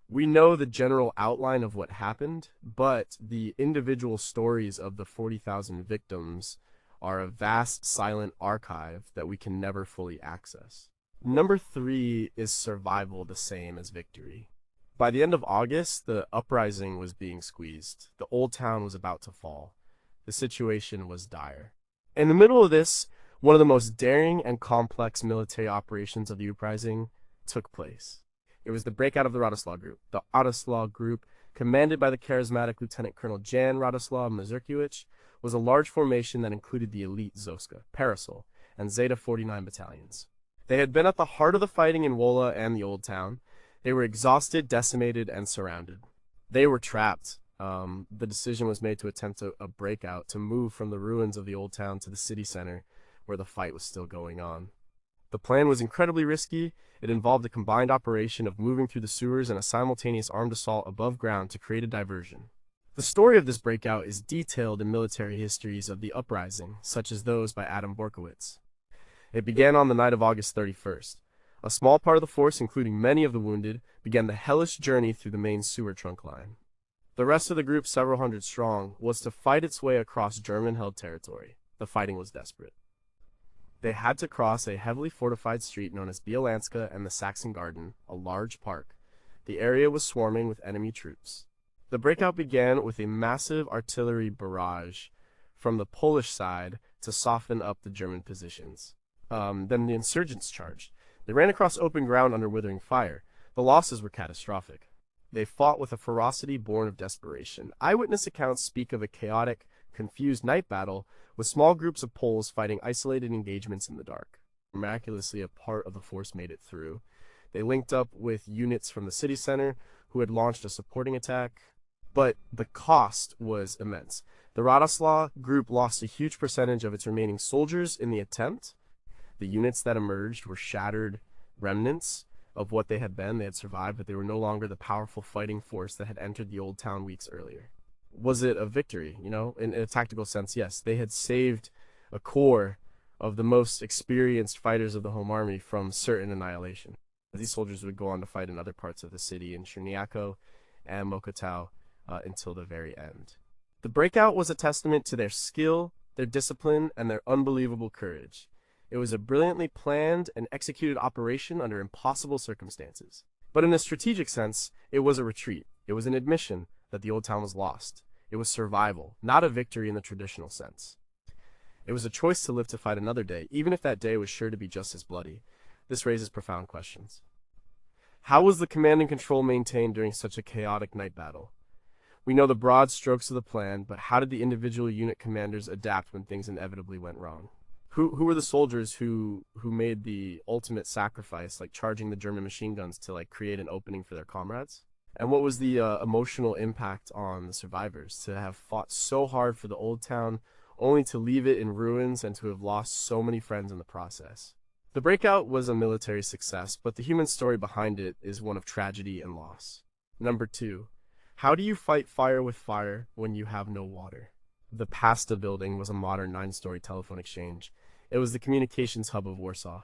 We know the general outline of what happened, but the individual stories of the 40,000 victims are a vast silent archive that we can never fully access. Number 3 is survival the same as victory. By the end of August, the uprising was being squeezed. The old town was about to fall. The situation was dire. In the middle of this, one of the most daring and complex military operations of the uprising took place. It was the breakout of the Radoslaw Group. The Radoslaw Group, commanded by the charismatic Lieutenant Colonel Jan Radoslaw Mazurkiewicz, was a large formation that included the elite Zoska, Parasol, and Zeta 49 battalions. They had been at the heart of the fighting in Wola and the Old Town. They were exhausted, decimated, and surrounded. They were trapped. The decision was made to attempt a breakout to move from the ruins of the Old Town to the city center, where the fight was still going on. The plan was incredibly risky. It involved a combined operation of moving through the sewers and a simultaneous armed assault above ground to create a diversion. The story of this breakout is detailed in military histories of the uprising, such as those by Adam Borkowitz. It began on the night of August 31st. A small part of the force, including many of the wounded, began the hellish journey through the main sewer trunk line. The rest of the group, several hundred strong, was to fight its way across German-held territory. The fighting was desperate. They had to cross a heavily fortified street known as Bielanska and the Saxon Garden, a large park. The area was swarming with enemy troops. The breakout began with a massive artillery barrage from the Polish side to soften up the German positions. Then the insurgents charged. They ran across open ground under withering fire. The losses were catastrophic. They fought with a ferocity born of desperation. Eyewitness accounts speak of a chaotic, confused night battle with small groups of Poles fighting isolated engagements in the dark. Miraculously, a part of the force made it through. They linked up with units from the city center who had launched a supporting attack, but the cost was immense. The Radoslaw group lost a huge percentage of its remaining soldiers in the attempt. The units that emerged were shattered remnants of what they had been. They had survived, but they were no longer the powerful fighting force that had entered the Old Town weeks earlier. Was it a victory? In a tactical sense, yes. They had saved a core of the most experienced fighters of the Home Army from certain annihilation. These soldiers would go on to fight in other parts of the city, in Chernyasko and Mokotów, until the very end. The breakout was a testament to their skill, their discipline, and their unbelievable courage. It was a brilliantly planned and executed operation under impossible circumstances. But in a strategic sense, it was a retreat. It was an admission that the Old Town was lost. It was survival, not a victory in the traditional sense. It was a choice to live to fight another day, even if that day was sure to be just as bloody. This raises profound questions. How was the command and control maintained during such a chaotic night battle? We know the broad strokes of the plan, but how did the individual unit commanders adapt when things inevitably went wrong? Who were the soldiers who made the ultimate sacrifice, like charging the German machine guns to like create an opening for their comrades? And what was the emotional impact on the survivors to have fought so hard for the old town, only to leave it in ruins and to have lost so many friends in the process? The breakout was a military success, but the human story behind it is one of tragedy and loss. Number 2. How do you fight fire with fire when you have no water? The Pasta building was a modern 9-story telephone exchange. It was the communications hub of Warsaw.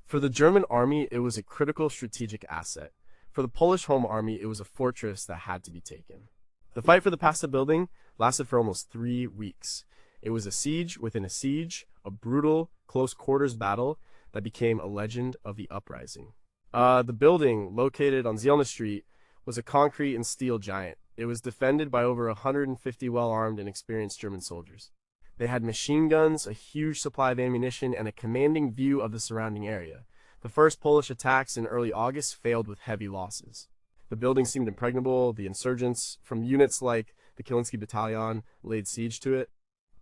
For the German army, it was a critical strategic asset. For the Polish Home Army, it was a fortress that had to be taken. The fight for the Pasta building lasted for almost 3 weeks. It was a siege within a siege, a brutal, close-quarters battle that became a legend of the uprising. The building, located on Zielna Street, was a concrete and steel giant. It was defended by over 150 well-armed and experienced German soldiers. They had machine guns, a huge supply of ammunition, and a commanding view of the surrounding area. The first Polish attacks in early August failed with heavy losses. The building seemed impregnable. The insurgents, from units like the Kilinski Battalion, laid siege to it.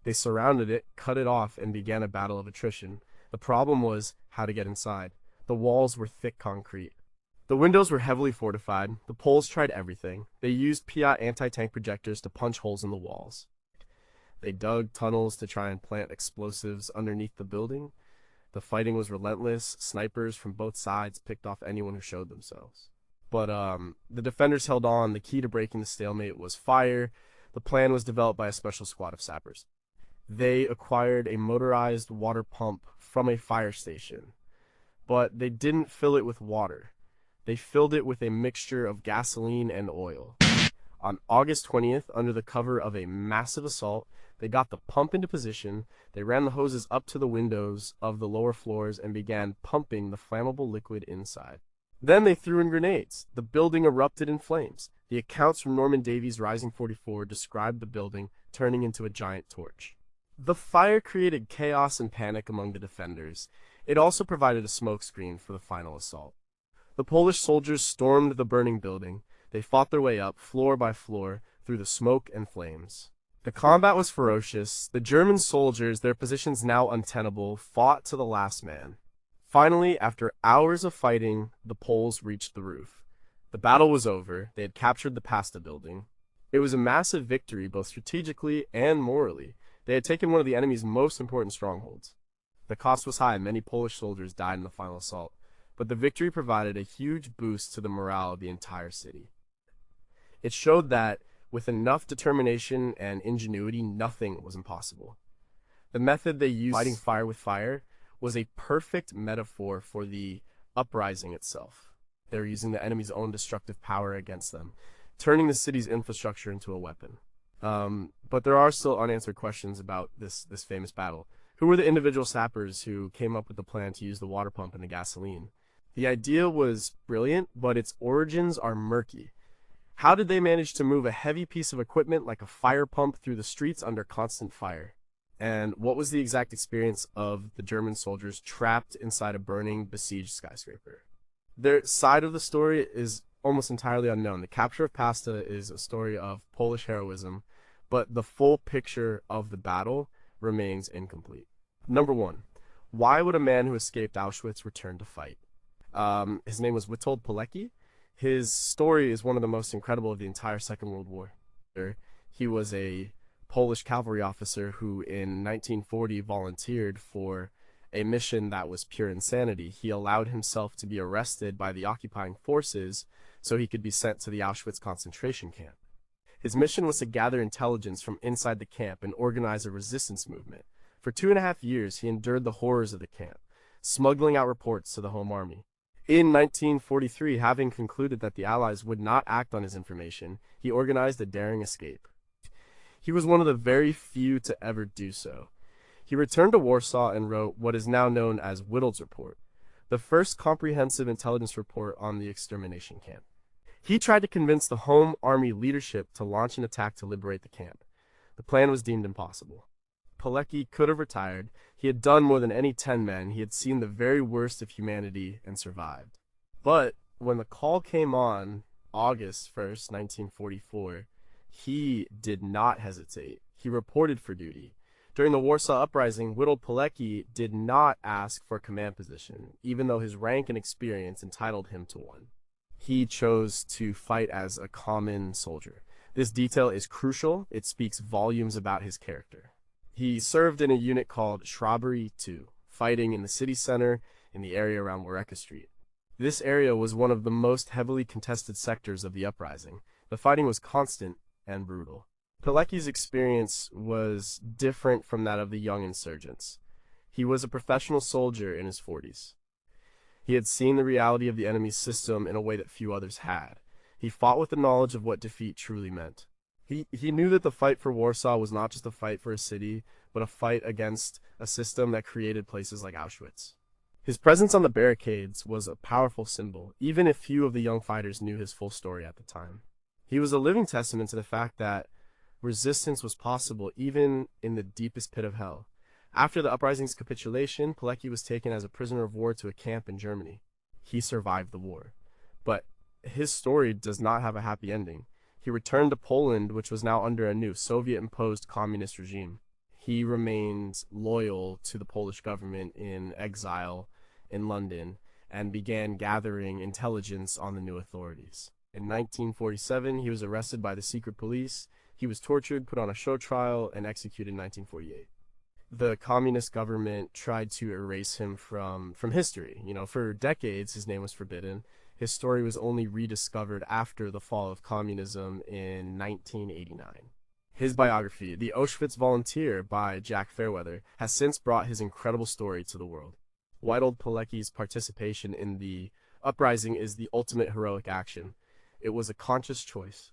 They surrounded it, cut it off, and began a battle of attrition. The problem was how to get inside. The walls were thick concrete. The windows were heavily fortified. The Poles tried everything. They used Piat anti-tank projectors to punch holes in the walls. They dug tunnels to try and plant explosives underneath the building. The fighting was relentless. Snipers from both sides picked off anyone who showed themselves. But the defenders held on. The key to breaking the stalemate was fire. The plan was developed by a special squad of sappers. They acquired a motorized water pump from a fire station, but they didn't fill it with water. They filled it with a mixture of gasoline and oil. On August 20th, under the cover of a massive assault, they got the pump into position. They ran the hoses up to the windows of the lower floors and began pumping the flammable liquid inside. Then they threw in grenades. The building erupted in flames. The accounts from Norman Davies' Rising 44 described the building turning into a giant torch. The fire created chaos and panic among the defenders. It also provided a smokescreen for the final assault. The Polish soldiers stormed the burning building. They fought their way up, floor by floor, through the smoke and flames. The combat was ferocious. The German soldiers, their positions now untenable, fought to the last man. Finally, after hours of fighting, the Poles reached the roof. The battle was over. They had captured the Pasta building. It was a massive victory, both strategically and morally. They had taken one of the enemy's most important strongholds. The cost was high. Many Polish soldiers died in the final assault, but the victory provided a huge boost to the morale of the entire city. It showed that, with enough determination and ingenuity, nothing was impossible. The method they used, fighting fire with fire, was a perfect metaphor for the uprising itself. They were using the enemy's own destructive power against them, turning the city's infrastructure into a weapon. But there are still unanswered questions about this famous battle. Who were the individual sappers who came up with the plan to use the water pump and the gasoline? The idea was brilliant, but its origins are murky. How did they manage to move a heavy piece of equipment like a fire pump through the streets under constant fire? And what was the exact experience of the German soldiers trapped inside a burning, besieged skyscraper? Their side of the story is almost entirely unknown. The capture of Pasta is a story of Polish heroism, but the full picture of the battle remains incomplete. Number 1. Why would a man who escaped Auschwitz return to fight? His name was Witold Pilecki. His story is one of the most incredible of the entire Second World War. He was a Polish cavalry officer who in 1940 volunteered for a mission that was pure insanity. He allowed himself to be arrested by the occupying forces so he could be sent to the Auschwitz concentration camp. His mission was to gather intelligence from inside the camp and organize a resistance movement. For 2.5 years, he endured the horrors of the camp, smuggling out reports to the Home Army. In 1943, having concluded that the Allies would not act on his information, he organized a daring escape. He was one of the very few to ever do so. He returned to Warsaw and wrote what is now known as Witold's Report, the first comprehensive intelligence report on the extermination camp. He tried to convince the Home Army leadership to launch an attack to liberate the camp. The plan was deemed impossible. Pilecki could have retired. He had done more than any 10 men. He had seen the very worst of humanity and survived. But When the call came on August 1st, 1944, he did not hesitate. He reported for duty. During the Warsaw Uprising, Witold Pilecki did not ask for a command position, even though his rank and experience entitled him to one. He chose to fight as a common soldier. This detail is crucial. It speaks volumes about his character. He served in a unit called WWII, fighting in the city center in the area around Warsaw Street. This area was one of the most heavily contested sectors of the uprising. The fighting was constant and brutal. Pilecki's experience was different from that of the young insurgents. He was a professional soldier in his 40s. He had seen the reality of the enemy's system in a way that few others had. He fought with the knowledge of what defeat truly meant. He knew that the fight for Warsaw was not just a fight for a city, but a fight against a system that created places like Auschwitz. His presence on the barricades was a powerful symbol, even if few of the young fighters knew his full story at the time. He was a living testament to the fact that resistance was possible even in the deepest pit of hell. After the uprising's capitulation, Pilecki was taken as a prisoner of war to a camp in Germany. He survived the war. But his story does not have a happy ending. He returned to Poland, which was now under a new Soviet-imposed communist regime. He remained loyal to the Polish government in exile in London and began gathering intelligence on the new authorities. In 1947, he was arrested by the secret police. He was tortured, put on a show trial, and executed in 1948. The communist government tried to erase him from history. For decades, his name was forbidden. His story was only rediscovered after the fall of communism in 1989. His biography, The Auschwitz Volunteer by Jack Fairweather, has since brought his incredible story to the world. Witold Pilecki's participation in the uprising is the ultimate heroic action. It was a conscious choice.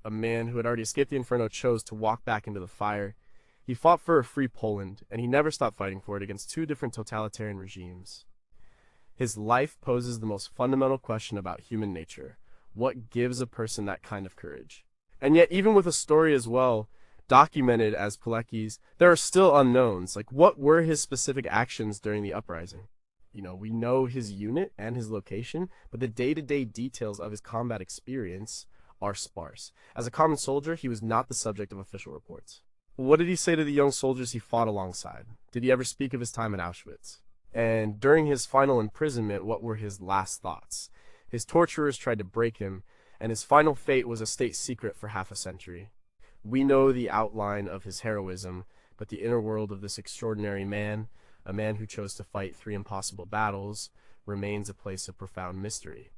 A man who had already escaped the inferno chose to walk back into the fire. He fought for a free Poland, and he never stopped fighting for it against two different totalitarian regimes. His life poses the most fundamental question about human nature. What gives a person that kind of courage? And yet, even with a story as well documented as Pilecki's, there are still unknowns. Like, what were his specific actions during the uprising? We know his unit and his location, but the day-to-day details of his combat experience are sparse. As a common soldier, he was not the subject of official reports. What did he say to the young soldiers he fought alongside? Did he ever speak of his time in Auschwitz? And during his final imprisonment, what were his last thoughts? His torturers tried to break him, and his final fate was a state secret for half a century. We know the outline of his heroism, but the inner world of this extraordinary man, a man who chose to fight 3 impossible battles, remains a place of profound mystery.